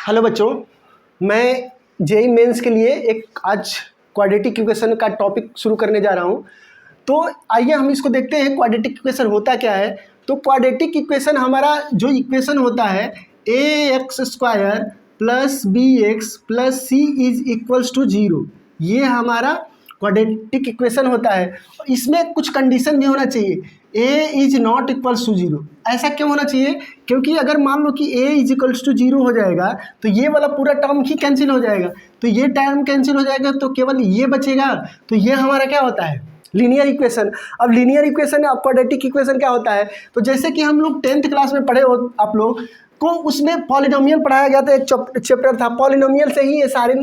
Hello बच्चों, मैं JEE mains के लिए एक आज क्वाड्रेटिक इक्वेशन का टॉपिक शुरू करने जा रहा हूँ। तो आइए हम इसको देखते हैं क्वाड्रेटिक इक्वेशन होता क्या है। तो क्वाड्रेटिक इक्वेशन हमारा जो इक्वेशन होता है A x square plus B x plus C is equals to 0, ये हमारा क्वाड्रेटिक इक्वेशन होता है। इसमें कुछ कंडीशन भी होना चाहिए, ए इज नॉट इक्वल्स टू 0। ऐसा क्यों होना चाहिए? क्योंकि अगर मान लो कि ए इज इक्वल्स टू 0 हो जाएगा तो ये वाला पूरा टर्म ही कैंसिल हो जाएगा, तो ये टर्म कैंसिल हो जाएगा तो केवल ये बचेगा। तो ये हमारा क्या होता है? Linear equation. अब लीनियर इक्वेशन और क्वाड्रेटिक इक्वेशन क्या होता है? तो जैसे कि हम लोग 10th क्लास में पढ़े हो आप लोग को, उसमें पॉलिनोमियल पढ़ाया गया था, एक चैप्टर था पॉलिनोमियल से ही ये सारे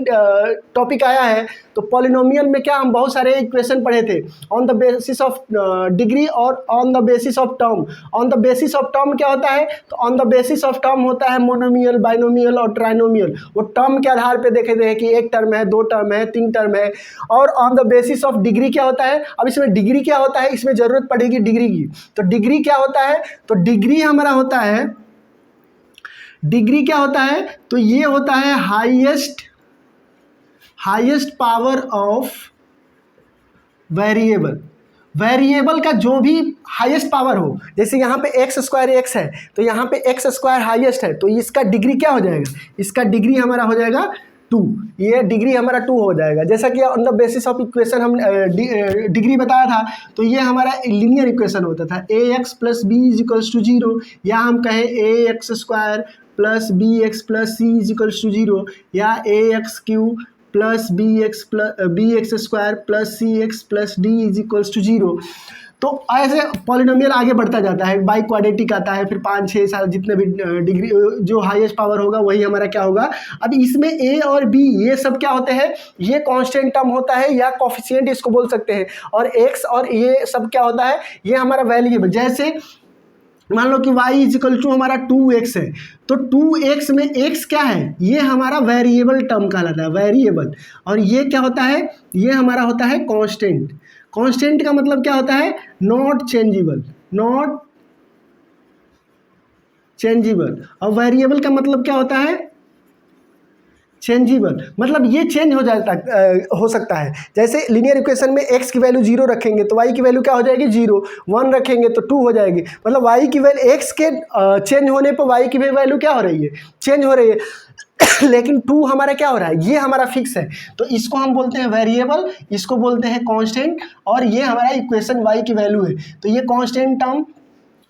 टॉपिक आया है। तो पॉलिनोमियल में क्या हम बहुत सारे इक्वेशन पढ़े थे, on the basis of degree और on the basis of term. On the basis of term क्या होता है? तो on the basis of term होता है मोनोमियल, बाइनोमियल और ट्राइनोमियल। वो टर्म के आधार पे देखे थे कि एक टर्म है, दो टर्म है, तीन टर्म है। और on the basis of degree क्या होता है? अब इसमें डिग्री क्या होता है, इसमें जरूरत पड़ेगी डिग्री की। तो डिग्री क्या होता है? तो डिग्री हमारा होता है, डिग्री क्या होता है? तो ये होता है highest power of variable. Variable का जो भी हाईएस्ट पावर हो, जैसे यहाँ पे एक्स स्क्वायर एक्स है तो यहाँ पे एक्स स्क्वायर हाईएस्ट है, तो इसका डिग्री क्या हो जाएगा? इसका डिग्री हमारा हो जाएगा 2। ये डिग्री हमारा 2 हो जाएगा। जैसा कि on the basis of equation हम डिग्री बताया था, तो ये हमारा लीनियर इक्वेशन होता था a x plus b is equals to 0, या हम कहें a x square plus B x plus C is equals to 0, या a x cube plus B x square plus c x plus d is equals to 0। तो ऐसे polynomial आगे बढ़ता जाता है, बाई क्वाड्रेटिक आता है, फिर 5, 6 साल जितने भी डिग्री जो हाईएस्ट पावर होगा वही हमारा क्या होगा। अब इसमें ए और बी ये सब क्या होते हैं? ये कांस्टेंट टर्म होता है या कोफिशिएंट इसको बोल सकते हैं। और एक्स और ये सब क्या होता है? ये हमारा वेरिएबल। जैसे मान लो कि y इज इक्वल टू हमारा 2x है, तो 2x में x क्या है? ये हमारा वेरिएबल टर्म कहलाता है, वेरिएबल। और ये क्या होता है? ये हमारा होता है कांस्टेंट। कांस्टेंट का मतलब क्या होता है? Not changeable, not changeable. और वेरिएबल का मतलब क्या होता है? चेंजेबल, मतलब ये चेंज हो सकता है। जैसे लीनियर इक्वेशन में x की वैल्यू 0 रखेंगे तो y की वैल्यू क्या हो जाएगी? 0। 1 रखेंगे तो 2 हो जाएगी। मतलब y की वैल्यू x के चेंज होने पर y की वैल्यू क्या हो रही है? चेंज हो रही है। लेकिन 2 हमारा क्या हो रहा है? ये हमारा फिक्स है। तो इसको हम बोलते हैं वेरिएबल, इसको बोलते हैं कांस्टेंट, और ये हमारा इक्वेशन y की वैल्यू है। तो ये कांस्टेंट टर्म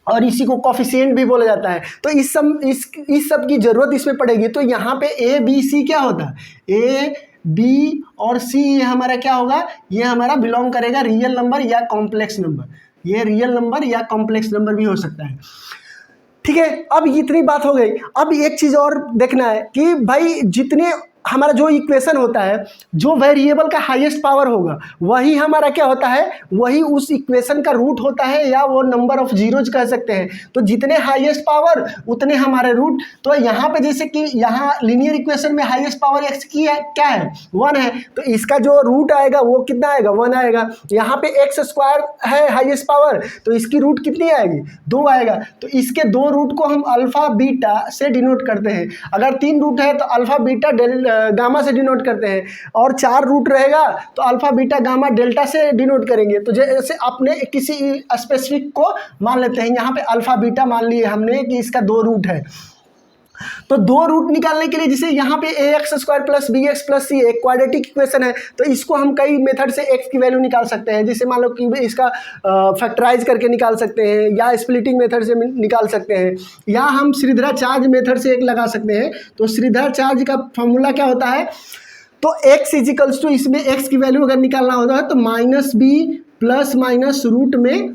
और इसी को कोफिशिएंट भी बोला जाता है। तो इस सब की जरूरत इसमें पड़ेगी। तो यहाँ पे ए बी सी क्या होता है? ए बी और सी ये हमारा क्या होगा? ये हमारा बिलोंग करेगा रियल नंबर या कॉम्प्लेक्स नंबर। ये रियल नंबर या कॉम्प्लेक्स नंबर भी हो सकता है। ठीक है, अब इतनी बात हो गई। अब एक चीज़ और देखना है कि भाई जितने हमारा जो इक्वेशन होता है, जो वेरिएबल का हाईएस्ट पावर होगा वही हमारा क्या होता है? वही उस इक्वेशन का रूट होता है, या वो नंबर ऑफ जीरोज कह सकते हैं। तो जितने हाईएस्ट पावर उतने हमारे रूट। तो यहाँ पे जैसे कि यहाँ लीनियर इक्वेशन में हाईएस्ट पावर एक्स की है, क्या है? 1 है, तो इसका जो रूट आएगा वो कितना आएगा? 1 आएगा। यहाँ पे एक्स स्क्वायर है हाईएस्ट पावर, तो इसकी रूट कितनी आएगी? 2 आएगा। तो इसके 2 रूट को हम अल्फा बीटा से डिनोट करते हैं। अगर 3 रूट है तो अल्फा बीटा गामा से डिनोट करते हैं, और 4 रूट रहेगा तो अल्फा बीटा गामा डेल्टा से डिनोट करेंगे। तो जैसे आपने किसी स्पेसिफिक को मान लेते हैं, यहाँ पे अल्फा बीटा मान लिए हमने कि इसका 2 रूट है। तो 2 रूट निकालने के लिए जैसे यहाँ पे a x square plus B x plus c एक क्वाड्रेटिक इक्वेशन है, तो इसको हम कई मेथड से एक्स की वैल्यू निकाल सकते हैं। जैसे मान लो कि इसका फैक्टराइज करके निकाल सकते हैं, या स्प्लिटिंग मेथड से निकाल सकते हैं, या हम श्रीधराचार्य मेथड से एक लगा सकते हैं। तो श्रीधराचार्य का फॉर्मूला क्या होता है? तो x इजिकल्स टू, इसमें x की वैल्यू अगर निकालना होता है तो minus b plus minus root में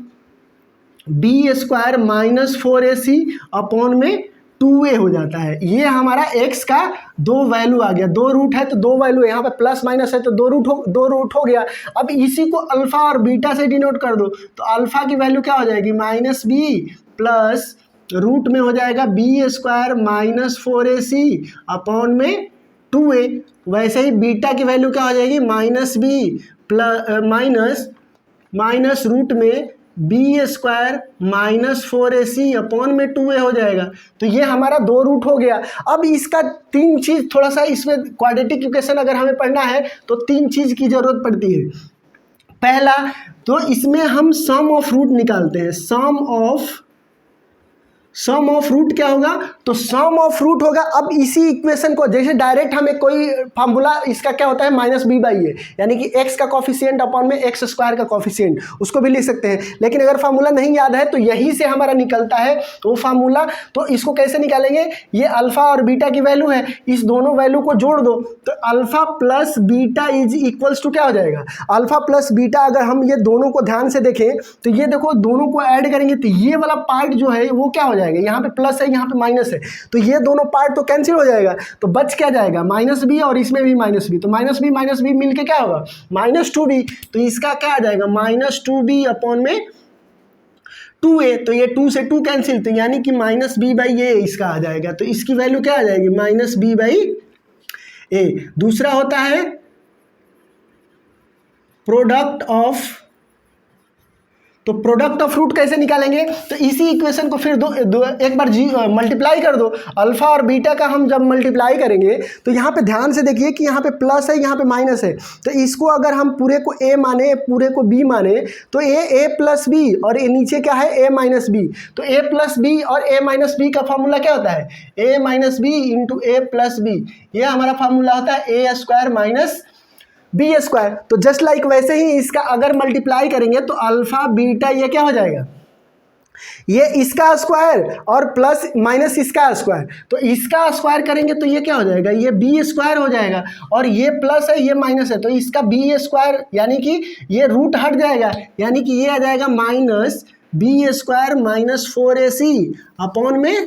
b square minus 4ac upon में 2a हो जाता है। ये हमारा x का 2 वैल्यू आ गया। 2 रूट है तो 2 वैल्यू, यहाँ पे प्लस माइनस है तो 2 रूट हो गया। अब इसी को अल्फा और बीटा से डिनोट कर दो, तो अल्फा की वैल्यू क्या हो जाएगी? माइनस बी प्लस रूट में हो जाएगा b square minus 4ac upon में 2a। वैसे ही बीटा की वैल्यू क्या हो जाएगी? Minus b plus minus root में b square minus 4ac upon में 2a हो जाएगा। तो ये हमारा 2 रूट हो गया। अब इसका 3 चीज़, थोड़ा सा इसमें क्वाड्रेटिक इक्वेशन अगर हमें पढ़ना है तो 3 चीज़ की ज़रूरत पड़ती है। पहला तो इसमें हम सम ऑफ रूट निकालते हैं। सम ऑफ रूट क्या होगा? तो सम ऑफ रूट होगा। अब इसी इक्वेशन को जैसे डायरेक्ट हमें कोई फार्मूला इसका क्या होता है, माइनस बी बाई ए, यानी कि एक्स का कॉफिशिएंट अपॉन में एक्स स्क्वायर का कॉफिशिएंट, उसको भी लिख सकते हैं। लेकिन अगर फार्मूला नहीं याद है तो यही से हमारा निकलता है वो फार्मूला। तो इसको कैसे निकालेंगे? ये अल्फा और बीटा की वैल्यू है, इस दोनों वैल्यू को जोड़ दो तो alpha plus beta is equals to क्या हो जाएगा? Alpha plus beta. अगर हम ये दोनों को ध्यान से देखें तो ये देखो, दोनों को ऐड करेंगे तो ये वाला पार्ट जो है वो क्या हो जाएगा? यहाँ पे प्लस है, यहाँ पे माइनस है, तो ये दोनों पार्ट तो कैंसिल हो जाएगा। तो बच क्या जाएगा? माइनस बी, और इसमें भी माइनस बी। तो माइनस बी मिलके क्या होगा? Minus 2b। तो इसका क्या आ जाएगा? माइनस 2b अपॉन में 2a। तो ये 2 से 2 कैंसिल, तो यानी कि माइनस बी बाई ए इसका आ जाएगा। तो इसकी वैल्यू क्या आ जाएगी? माइनस बी बाई ए। दूसरा होता है प्रोडक्ट ऑफ। तो प्रोडक्ट ऑफ रूट कैसे निकालेंगे? तो इसी इक्वेशन को फिर एक बार मल्टीप्लाई कर दो। अल्फा और बीटा का हम जब मल्टीप्लाई करेंगे तो यहाँ पे ध्यान से देखिए कि यहाँ पे प्लस है, यहाँ पे माइनस है। तो इसको अगर हम पूरे को a माने, पूरे को b माने, तो a प्लस बी, और ये नीचे क्या है? a minus b. तो a प्लस बी और a माइनस बी का फॉर्मूला क्या होता है? a minus b into a plus b. ये हमारा फॉर्मूला होता है a square minus b square. तो जस्ट लाइक वैसे ही इसका अगर मल्टीप्लाई करेंगे तो अल्फा बीटा ये क्या हो जाएगा? ये इसका स्क्वायर और प्लस माइनस इसका स्क्वायर। तो इसका स्क्वायर करेंगे तो ये क्या हो जाएगा? ये बी स्क्वायर हो जाएगा, और ये प्लस है, ये माइनस है, तो इसका बी स्क्वायर, यानी कि ये रूट हट जाएगा, यानी कि ये आ जाएगा minus b square minus 4ac upon में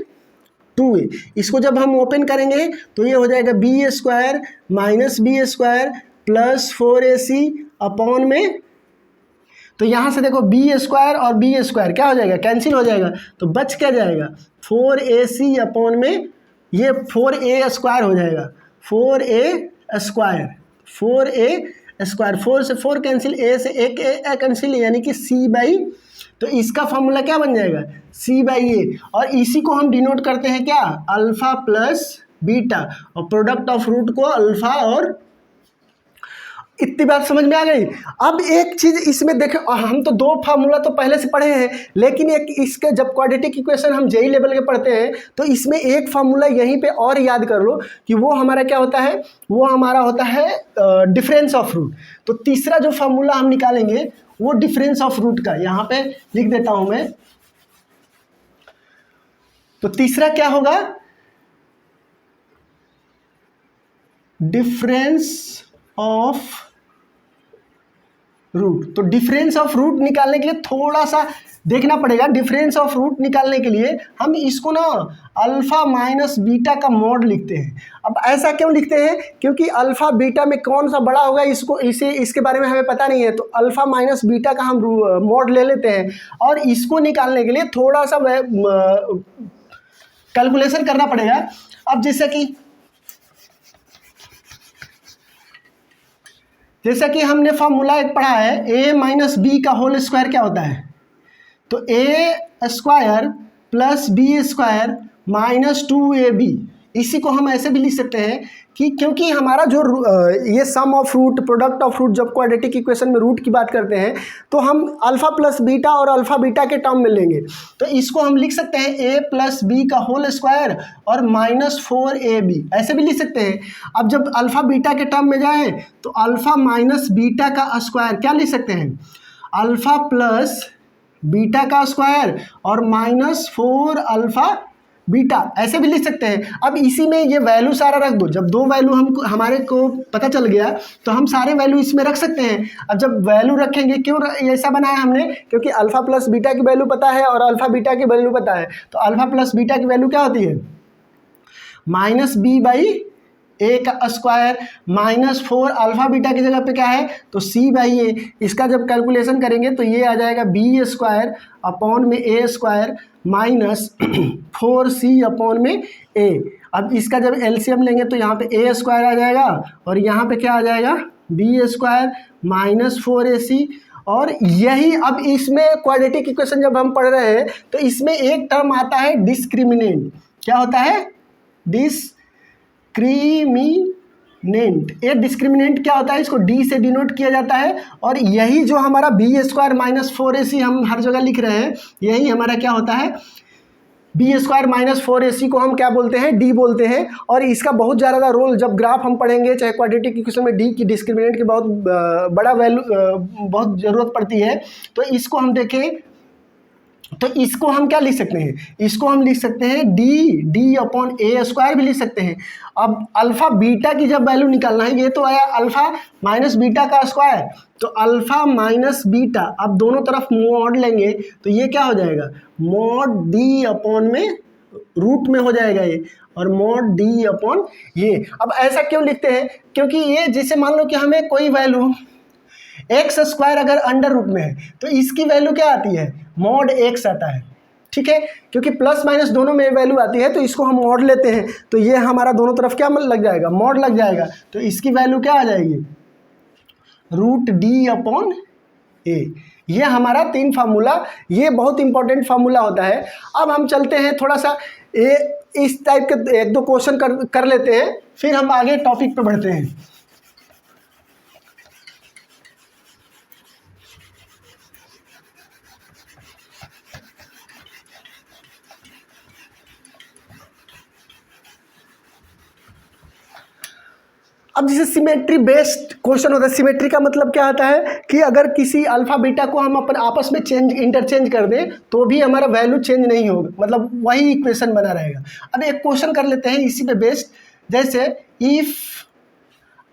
2a। इसको जब हम ओपन करेंगे तो ये हो जाएगा b square minus b square plus 4ac upon में, तो यहाँ से देखो बी स्क्वायर और बी स्क्वायर क्या हो जाएगा? कैंसिल हो जाएगा। तो बच क्या जाएगा? 4ac अपॉन में ये 4a स्क्वायर हो जाएगा। 4a स्क्वायर 4 से 4 कैंसिल, a से एक a कैंसिल, यानी कि c बाई। तो इसका फॉर्मूला क्या बन जाएगा? c बाई ए। और इसी को हम डिनोट करते हैं क्या? अल्फा प्लस बीटा, और प्रोडक्ट ऑफ रूट को अल्फा। और इतनी बात समझ में आ गई? अब एक चीज़ इसमें देखें, हम तो 2 फार्मूला तो पहले से पढ़े हैं, लेकिन एक इसके जब क्वाड्रेटिक इक्वेशन हम जेई लेवल के पढ़ते हैं तो इसमें एक फार्मूला यहीं पे और याद कर लो कि वो हमारा क्या होता है? वो हमारा होता है डिफरेंस ऑफ रूट। तो तीसरा जो फार्मूला हम निकालेंगे वो डिफरेंस ऑफ रूट का, यहाँ पे लिख देता हूँ मैं। तो तीसरा क्या होगा? Difference of root. तो डिफरेंस ऑफ रूट निकालने के लिए थोड़ा सा देखना पड़ेगा। डिफरेंस ऑफ रूट निकालने के लिए हम इसको ना अल्फा माइनस बीटा का मॉड लिखते हैं। अब ऐसा क्यों लिखते हैं? क्योंकि अल्फा बीटा में कौन सा बड़ा होगा इसके बारे में हमें पता नहीं है। तो अल्फा माइनस बीटा का हम मॉड ले लेते हैं, और इसको निकालने के लिए थोड़ा सा कैलकुलेशन करना पड़ेगा। अब जैसा कि हमने फॉर्मूला एक पढ़ा है, a माइनस बी का होल स्क्वायर क्या होता है? तो a square plus b square minus 2ab। इसी को हम ऐसे भी लिख सकते हैं कि क्योंकि हमारा जो ये sum of root, product of root, जब क्वाड्रेटिक इक्वेशन में रूट की बात करते हैं तो हम अल्फा प्लस बीटा और अल्फा बीटा के टर्म में लेंगे। तो इसको हम लिख सकते हैं a प्लस बी का होल स्क्वायर और माइनस 4ab, ऐसे भी लिख सकते हैं। अब जब अल्फा बीटा के टर्म में जाए तो अल्फा माइनस बीटा का स्क्वायर क्या लिख सकते हैं? अल्फा प्लस बीटा का स्क्वायर और माइनस 4 अल्फा बीटा, ऐसे भी लिख सकते हैं। अब इसी में ये वैल्यू सारा रख दो। जब 2 वैल्यू हमारे को पता चल गया तो हम सारे वैल्यू इसमें रख सकते हैं। अब जब वैल्यू रखेंगे, क्यों ऐसा बनाया हमने? क्योंकि अल्फा प्लस बीटा की वैल्यू पता है और अल्फा बीटा की वैल्यू पता है। तो अल्फा प्लस बीटा की वैल्यू क्या होती है? माइनस बी बाई ए का स्क्वायर माइनस 4 अल्फा बीटा की जगह पे क्या है? तो c बाई ए। इसका जब कैलकुलेशन करेंगे तो ये आ जाएगा बी स्क्वायर अपॉन में ए स्क्वायर माइनस 4c अपॉन में a। अब इसका जब एलसीएम लेंगे तो यहाँ पे ए स्क्वायर आ जाएगा और यहाँ पे क्या आ जाएगा? बी स्क्वायर माइनस 4ac और यही अब इसमें क्वाड्रेटिक इक्वेशन जब हम पढ़ रहे हैं तो इसमें एक टर्म आता है डिस्क्रिमिनेंट। क्या होता है? डिस्क्रिमिनेंट। ये डिस्क्रिमिनेंट क्या होता है? इसको डी से डिनोट किया जाता है और यही जो हमारा बी स्क्वायर माइनस 4ac हम हर जगह लिख रहे हैं, यही हमारा क्या होता है? बी स्क्वायर माइनस 4ac को हम क्या बोलते हैं? डी बोलते हैं। और इसका बहुत ज़्यादा रोल जब ग्राफ हम पढ़ेंगे, चाहे क्वाड्रेटिक इक्वेशन में डी की डिस्क्रिमिनेंट की बहुत बड़ा वैल्यू बहुत ज़रूरत पड़ती है। तो इसको हम देखें तो इसको हम क्या लिख सकते हैं? इसको हम लिख सकते हैं डी अपॉन ए स्क्वायर भी लिख सकते हैं। अब अल्फा बीटा की जब वैल्यू निकालना है, ये तो आया अल्फा माइनस बीटा का स्क्वायर, तो अल्फा माइनस बीटा, अब दोनों तरफ मॉड लेंगे तो ये क्या हो जाएगा? मॉड डी अपॉन में रूट में हो जाएगा ये, और मॉड डी अपॉन ये। अब ऐसा क्यों लिखते हैं? क्योंकि ये जैसे मान लो कि हमें कोई वैल्यू एक्स स्क्वायर अगर अंडर रूट में है तो इसकी वैल्यू क्या आती है? मॉड एक्स आता है। ठीक है, क्योंकि प्लस माइनस दोनों में वैल्यू आती है तो इसको हम मॉड लेते हैं, तो ये हमारा दोनों तरफ क्या लग जाएगा? मॉड लग जाएगा। तो इसकी वैल्यू क्या आ जाएगी? रूट डी अपॉन ए। ये हमारा 3 फार्मूला, ये बहुत इंपॉर्टेंट फार्मूला होता है। अब हम चलते हैं थोड़ा सा इस टाइप के 1-2 क्वेश्चन कर लेते हैं, फिर हम आगे टॉपिक पे बढ़ते हैं। अब जैसे सिमेट्री बेस्ड क्वेश्चन होता है, सिमेट्री का मतलब क्या होता है कि अगर किसी अल्फा बीटा को हम अपन आपस में इंटरचेंज कर दें तो भी हमारा वैल्यू चेंज नहीं होगा, मतलब वही इक्वेशन बना रहेगा। अब एक क्वेश्चन कर लेते हैं इसी पे बेस्ड, जैसे if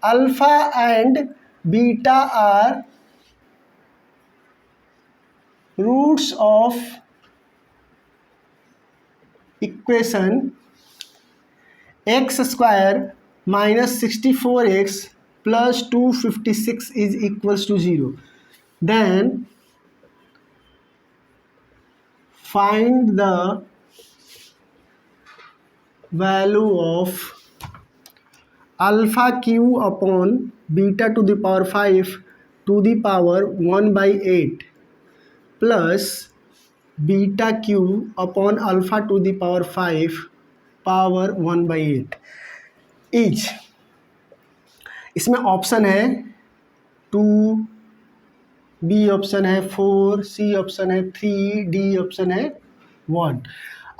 alpha and beta are roots of equation x square minus 64x plus 256 is equals to 0, then find the value of alpha q upon beta to the power 5 to the power 1/8 plus beta q upon alpha to the power 5 power 1/8 is. इसमें option है 2, B option है 4, C option है 3, D option है 1।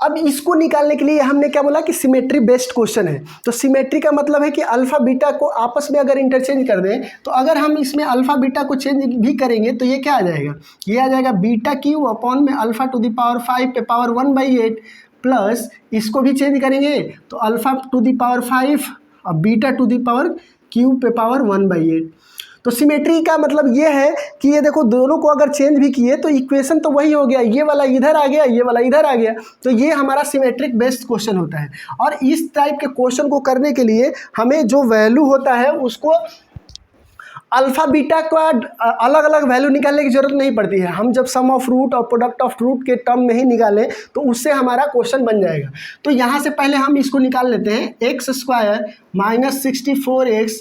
अब इसको निकालने के लिए हमने क्या बोला कि सिमेट्री बेस्ड क्वेश्चन है। तो सिमेट्री का मतलब है कि अल्फा बीटा को आपस में अगर इंटरचेंज कर दें, तो अगर हम इसमें अल्फा बीटा को चेंज भी करेंगे तो ये क्या आ जाएगा? ये आ जाएगा बीटा क्यू अपॉन में अल्फा टू द पावर 5 पे पावर 1/8 प्लस इसको भी चेंज करेंगे तो अल्फा टू द पावर 5 और beta to the power q पे पावर 1/8। तो सिमेट्री का मतलब ये है कि ये देखो दोनों को अगर चेंज भी किए तो इक्वेशन तो वही हो गया, ये वाला इधर आ गया, ये वाला इधर आ गया। तो ये हमारा सिमेट्रिक बेस्ड क्वेश्चन होता है। और इस टाइप के क्वेश्चन को करने के लिए हमें जो वैल्यू होता है उसको अल्फा बीटा का अलग अलग वैल्यू निकालने की जरूरत नहीं पड़ती है। हम जब सम ऑफ रूट और प्रोडक्ट ऑफ रूट के टर्म में ही निकालें तो उससे हमारा क्वेश्चन बन जाएगा। तो यहाँ से पहले हम इसको निकाल लेते हैं, x square minus 64x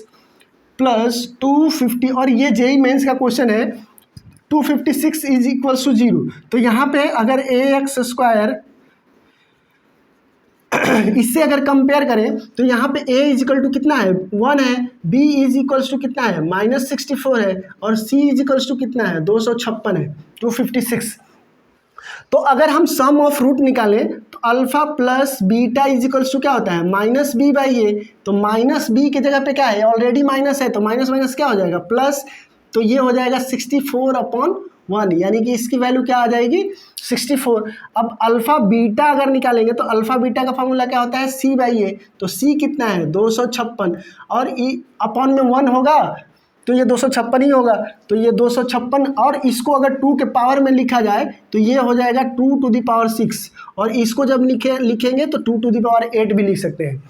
plus 250, और ये जेई मेंस का क्वेश्चन है 256 इज इक्वल्स टू 0। तो यहाँ पे अगर ए एक्स स्क्वायर इससे अगर कंपेयर करें तो यहाँ पे a इजिकल टू कितना है? 1 है, b इज इक्वल्स टू कितना है? -64 है, और c इज इक्वल्स टू कितना है? 256 है, 256। तो अगर हम सम ऑफ रूट निकालें तो alpha plus beta is equals to क्या होता है? -b/a। तो -b की जगह पे क्या है? ऑलरेडी माइनस है, तो माइनस माइनस क्या हो जाएगा? प्लस। तो ये हो जाएगा 64/1, यानी कि इसकी वैल्यू क्या आ जाएगी? 64। अब अल्फ़ा बीटा अगर निकालेंगे तो अल्फ़ा बीटा का फॉर्मूला क्या होता है? c/a। तो c कितना है? 256, और ई अपॉन में 1 होगा तो ये 256 ही होगा। तो ये 256, और इसको अगर 2 के पावर में लिखा जाए तो ये हो जाएगा 2 टू द पावर 6, और इसको जब लिखेंगे तो 2 टू द पावर 8 भी लिख सकते हैं।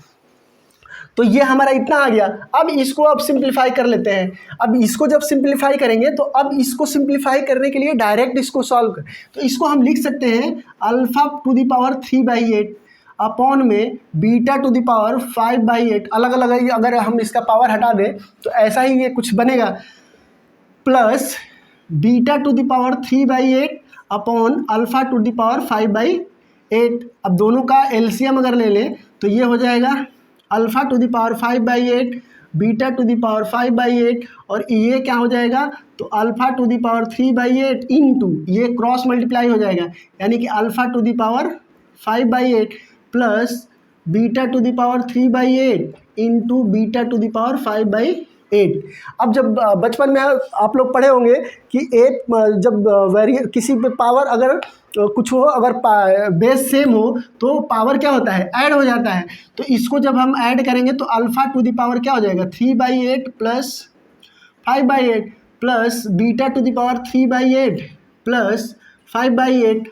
तो ये हमारा इतना आ गया। अब इसको अब सिंप्लीफाई कर लेते हैं। अब इसको जब सिंप्लीफाई करेंगे तो अब इसको सिंप्लीफाई करने के लिए डायरेक्ट इसको सॉल्व कर, तो इसको हम लिख सकते हैं alpha two the power 3/8 upon में बीटा टू द पावर 5/8। अलग अलग अगर हम इसका पावर हटा दें तो ऐसा ही ये कुछ बनेगा, plus beta two the power 3/8 upon alpha two the power 5/8। अब दोनों का एलसीएम अगर ले लें तो ये हो जाएगा alpha two the power 5/8 beta two the power 5/8 और ये क्या हो जाएगा, तो alpha two the power 3/8 into ये क्रॉस मल्टीप्लाई हो जाएगा, यानी कि alpha two the power 5/8 plus beta two the power 3/8 into beta two the power 5/8। अब जब बचपन में आप लोग पढ़े होंगे कि एक जब किसी पे पावर अगर कुछ हो, अगर बेस सेम हो तो पावर क्या होता है, ऐड हो जाता है। तो इसको जब हम ऐड करेंगे तो अल्फ़ा टू द पावर क्या हो जाएगा 3/8 plus 5/8 plus beta two the power 3/8 plus 5/8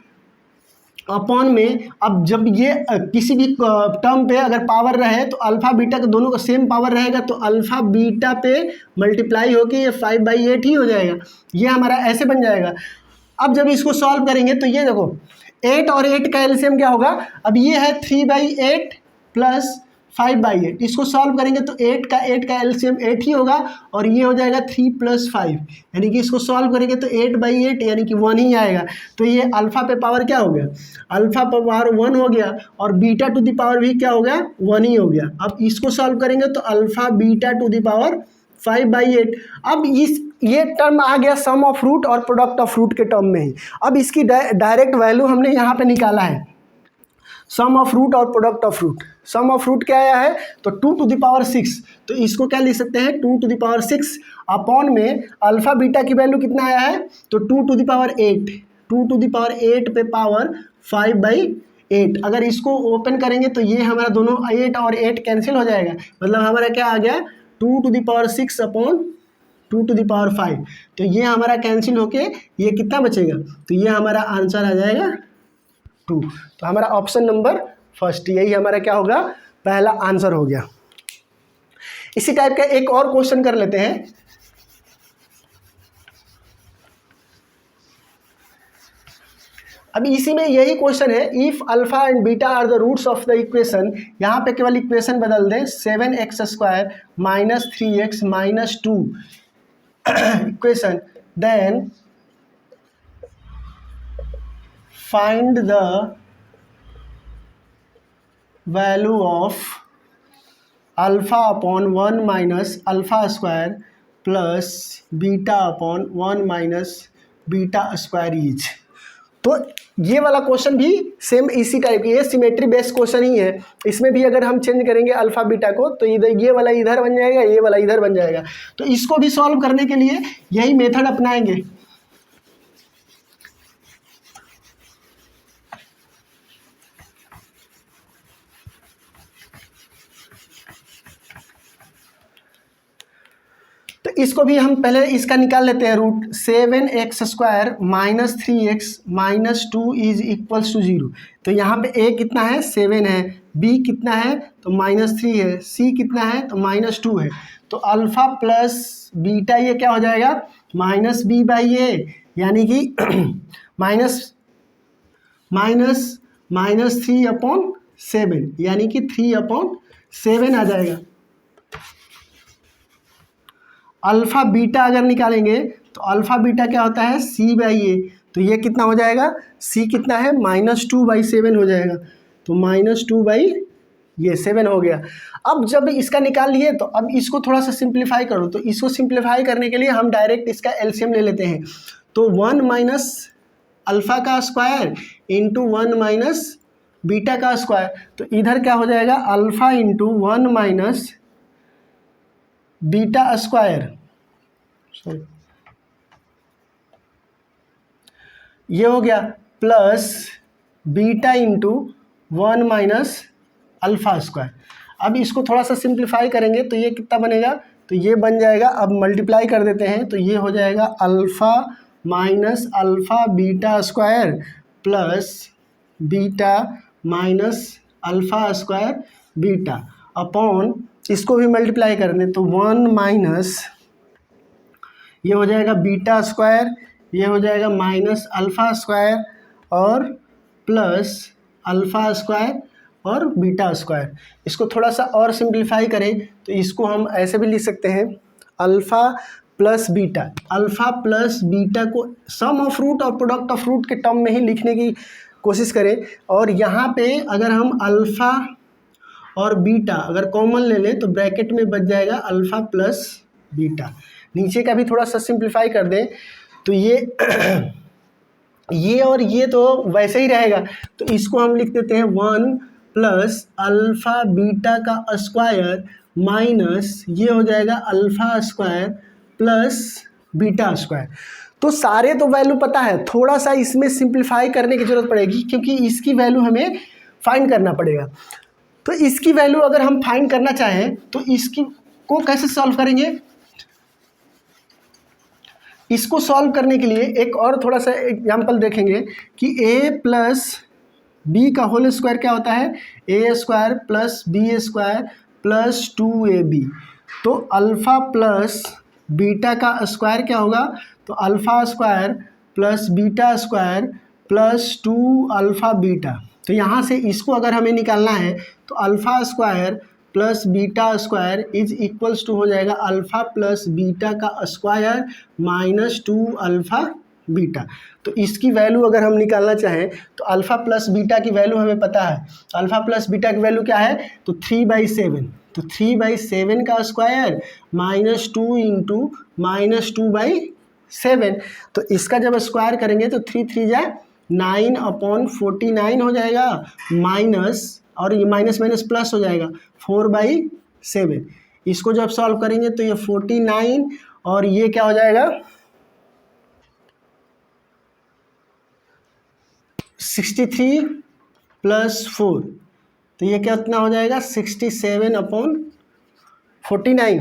upon में। अब जब ये किसी भी टर्म पे अगर पावर रहे तो अल्फ़ा बीटा के दोनों का सेम पावर रहेगा, तो अल्फ़ा बीटा पे मल्टीप्लाई होकर ये 5/8 ही हो जाएगा। ये हमारा ऐसे बन जाएगा। अब जब इसको सॉल्व करेंगे तो ये देखो 8 और 8 का एलसीएम क्या होगा, अब ये है 3/8 प्लस 5/8, इसको सॉल्व करेंगे तो 8 का एलसीएम 8 ही होगा और ये हो जाएगा 3 + 5, यानी कि इसको सॉल्व करेंगे तो 8/8 यानी कि 1 ही आएगा। तो ये अल्फ़ा पे पावर क्या हो गया, अल्फ़ा पे पावर 1 हो गया और बीटा टू द पावर भी क्या हो गया 1 ही हो गया। अब इसको सॉल्व करेंगे तो alpha beta two the power 5/8। अब ये टर्म आ गया सम ऑफ रूट और प्रोडक्ट ऑफ रूट के टर्म में ही। अब इसकी डायरेक्ट वैल्यू हमने यहाँ पे निकाला है, सम ऑफ रूट और product of root. Sum of root क्या आया है, तो 2 टू द पावर 6, तो इसको क्या लिख सकते हैं 2 टू द पावर 6 अपॉन में अल्फ़ा बीटा की वैल्यू कितना आया है, तो 2 to the power 8, 2 to the power 8 पे पावर 5/8। अगर इसको ओपन करेंगे तो ये हमारा दोनों 8 और 8 कैंसिल हो जाएगा, मतलब हमारा क्या आ गया 2 to the power 6 upon 2 to the power 5। तो ये हमारा कैंसिल होके ये कितना बचेगा, तो ये हमारा आंसर आ जाएगा 2। तो हमारा ऑप्शन नंबर फर्स्ट यही हमारा क्या होगा, पहला आंसर हो गया। इसी टाइप का एक और क्वेश्चन कर लेते हैं। अभी इसी में यही क्वेश्चन है, if alpha and beta are the roots of the equation, यहाँ पे केवल इक्वेशन बदल दें 7x² - 3x - 2 equation, then find the value of alpha upon 1 minus alpha square plus beta upon 1 minus beta square each। तो ये वाला question भी same इसी टाइप की, ये सिमेट्री बेस्ड क्वेश्चन ही है। इसमें भी अगर हम चेंज करेंगे अल्फा बीटा को तो इधर ये वाला इधर बन जाएगा, ये वाला इधर बन जाएगा। तो इसको भी सॉल्व करने के लिए यही मेथड अपनाएंगे। तो इसको भी हम पहले इसका निकाल लेते हैं रूट। 7x² - 3x - 2 = 0। तो यहाँ पे a कितना है 7 है, b कितना है तो -3 है, c कितना है तो -2 है। तो अल्फ़ा प्लस बीटा ये क्या हो जाएगा -b/a, यानी कि -3/7 यानी कि 3/7 आ जाएगा। अल्फ़ा बीटा अगर निकालेंगे तो अल्फ़ा बीटा क्या होता है c/a, तो ये कितना हो जाएगा c कितना है -2/7 हो जाएगा, तो -2/7 हो गया। अब जब इसका निकाल लिए तो अब इसको थोड़ा सा सिंप्लीफाई करो, तो इसको सिंप्लीफाई करने के लिए हम डायरेक्ट इसका एलसीएम ले लेते हैं। तो 1 माइनस अल्फ़ा का स्क्वायर इंटू 1 माइनस बीटा का स्क्वायर, तो इधर क्या हो जाएगा alpha into 1 minus beta square, sorry ये हो गया, plus beta into 1 minus alpha square. अब इसको थोड़ा सा सिंप्लीफाई करेंगे तो ये कितना बनेगा, तो ये बन जाएगा, अब मल्टीप्लाई कर देते हैं तो ये हो जाएगा alpha minus alpha beta square plus beta minus alpha square beta upon, इसको भी मल्टीप्लाई कर दें तो 1 माइनस ये हो जाएगा बीटा स्क्वायर, ये हो जाएगा माइनस अल्फ़ा स्क्वायर और प्लस अल्फ़ा स्क्वायर और बीटा स्क्वायर। इसको थोड़ा सा और सिंप्लीफाई करें तो इसको हम ऐसे भी लिख सकते हैं, alpha plus beta, alpha plus beta को सम ऑफ रूट और प्रोडक्ट ऑफ रूट के टर्म में ही लिखने की कोशिश करें। और यहाँ पे अगर हम अल्फ़ा और बीटा अगर कॉमन ले लें तो ब्रैकेट में बच जाएगा अल्फ़ा प्लस बीटा। नीचे का भी थोड़ा सा सिंप्लीफाई कर दें तो ये और ये तो वैसे ही रहेगा, तो इसको हम लिख देते हैं 1 प्लस अल्फ़ा बीटा का स्क्वायर माइनस ये हो जाएगा alpha square plus beta square. तो सारे तो वैल्यू पता है, थोड़ा सा इसमें सिंप्लीफाई करने की ज़रूरत पड़ेगी क्योंकि इसकी वैल्यू हमें फाइंड करना पड़ेगा। तो इसकी वैल्यू अगर हम फाइंड करना चाहें तो इसकी को कैसे सॉल्व करेंगे? इसको सॉल्व करने के लिए एक और थोड़ा सा एग्जाम्पल देखेंगे कि a प्लस बी का होल स्क्वायर क्या होता है, a square plus b square plus 2ab। तो अल्फ़ा प्लस बीटा का स्क्वायर क्या होगा, तो alpha square plus beta square plus 2 alpha beta. तो यहाँ से इसको अगर हमें निकालना है तो alpha square plus beta square is equals to हो जाएगा अल्फ़ा प्लस बीटा का स्क्वायर माइनस 2 अल्फ़ा बीटा। तो इसकी वैल्यू अगर हम निकालना चाहें तो अल्फ़ा प्लस बीटा की वैल्यू हमें पता है, अल्फ़ा प्लस बीटा की वैल्यू क्या है, तो 3/7। तो 3/7 का स्क्वायर माइनस 2 इंटू माइनस 2/7। तो इसका जब स्क्वायर करेंगे तो 3 3 जा 9/49 हो जाएगा, माइनस और ये माइनस माइनस प्लस हो जाएगा 4/7। इसको जब सॉल्व करेंगे तो ये 49 और ये क्या हो जाएगा 63 प्लस 4। तो ये कितना हो जाएगा 67/49।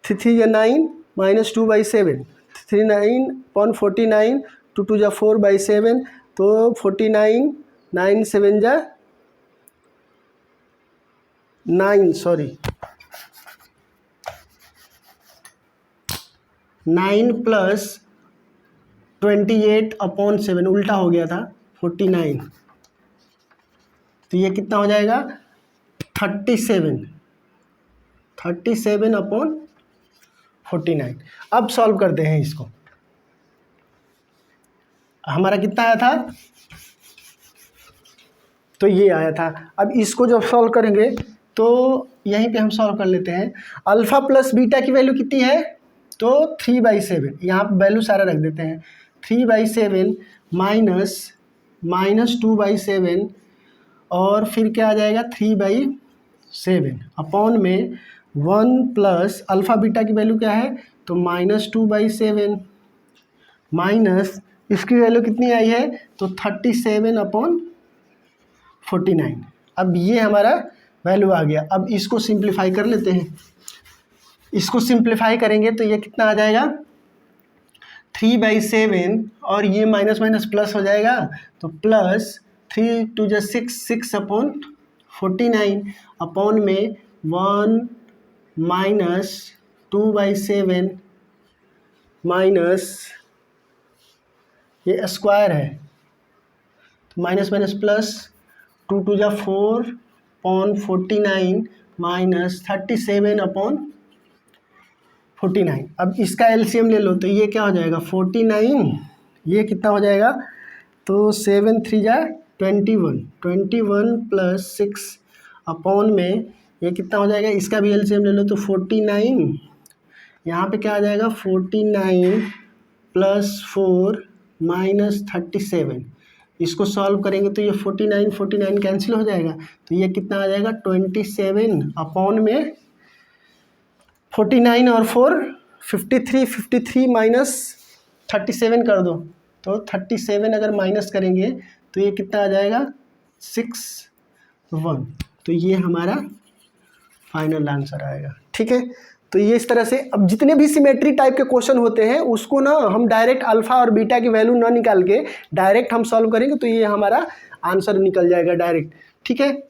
3 या 9 माइनस 2/7, 39/49 2 2 जा 4/7। तो 49 9 7 जा 9 प्लस 28/7 उल्टा हो गया था 49। तो ये कितना हो जाएगा 37/49। अब सॉल्व करते हैं इसको, हमारा कितना आया था, तो ये आया था। अब इसको जब सॉल्व करेंगे तो यहीं पे हम सॉल्व कर लेते हैं। अल्फ़ा प्लस बीटा की वैल्यू कितनी है, तो 3/7। यहाँ पर वैल्यू सारा रख देते हैं, 3/7 माइनस 2/7 और फिर क्या आ जाएगा 3/7 अपॉन में 1 प्लस अल्फ़ा बीटा की वैल्यू क्या है, तो माइनस 2/7 माइनस इसकी वैल्यू कितनी आई है, तो 37/49। अब ये हमारा वैल्यू आ गया। अब इसको सिंप्लीफाई कर लेते हैं। इसको सिंप्लीफाई करेंगे तो ये कितना आ जाएगा 3/7 और ये माइनस माइनस प्लस हो जाएगा, तो प्लस 3 2 जा 6/49 अपॉन में 1 माइनस 2/7 माइनस ये स्क्वायर है तो माइनस माइनस प्लस 2 2 जा 4/49 माइनस 37/49। अब इसका एलसीएम ले लो तो ये क्या हो जाएगा 49, ये कितना हो जाएगा, तो 7 3 जा 21 प्लस 6 अपॉन में ये कितना हो जाएगा, इसका भी एलसीएम ले लो तो 49। यहाँ पे क्या आ जाएगा 49 प्लस 4 माइनस 37। इसको सॉल्व करेंगे तो ये 49 कैंसिल हो जाएगा, तो ये कितना आ जाएगा 27 अपॉन में 49 और 4 53 माइनस 37 कर दो, तो 37 अगर माइनस करेंगे तो ये कितना आ जाएगा 61। तो ये हमारा फाइनल आंसर आएगा। ठीक है, तो ये इस तरह से अब जितने भी सिमेट्री टाइप के क्वेश्चन होते हैं उसको ना हम डायरेक्ट अल्फ़ा और बीटा की वैल्यू ना निकाल के डायरेक्ट हम सॉल्व करेंगे तो ये हमारा आंसर निकल जाएगा डायरेक्ट। ठीक है।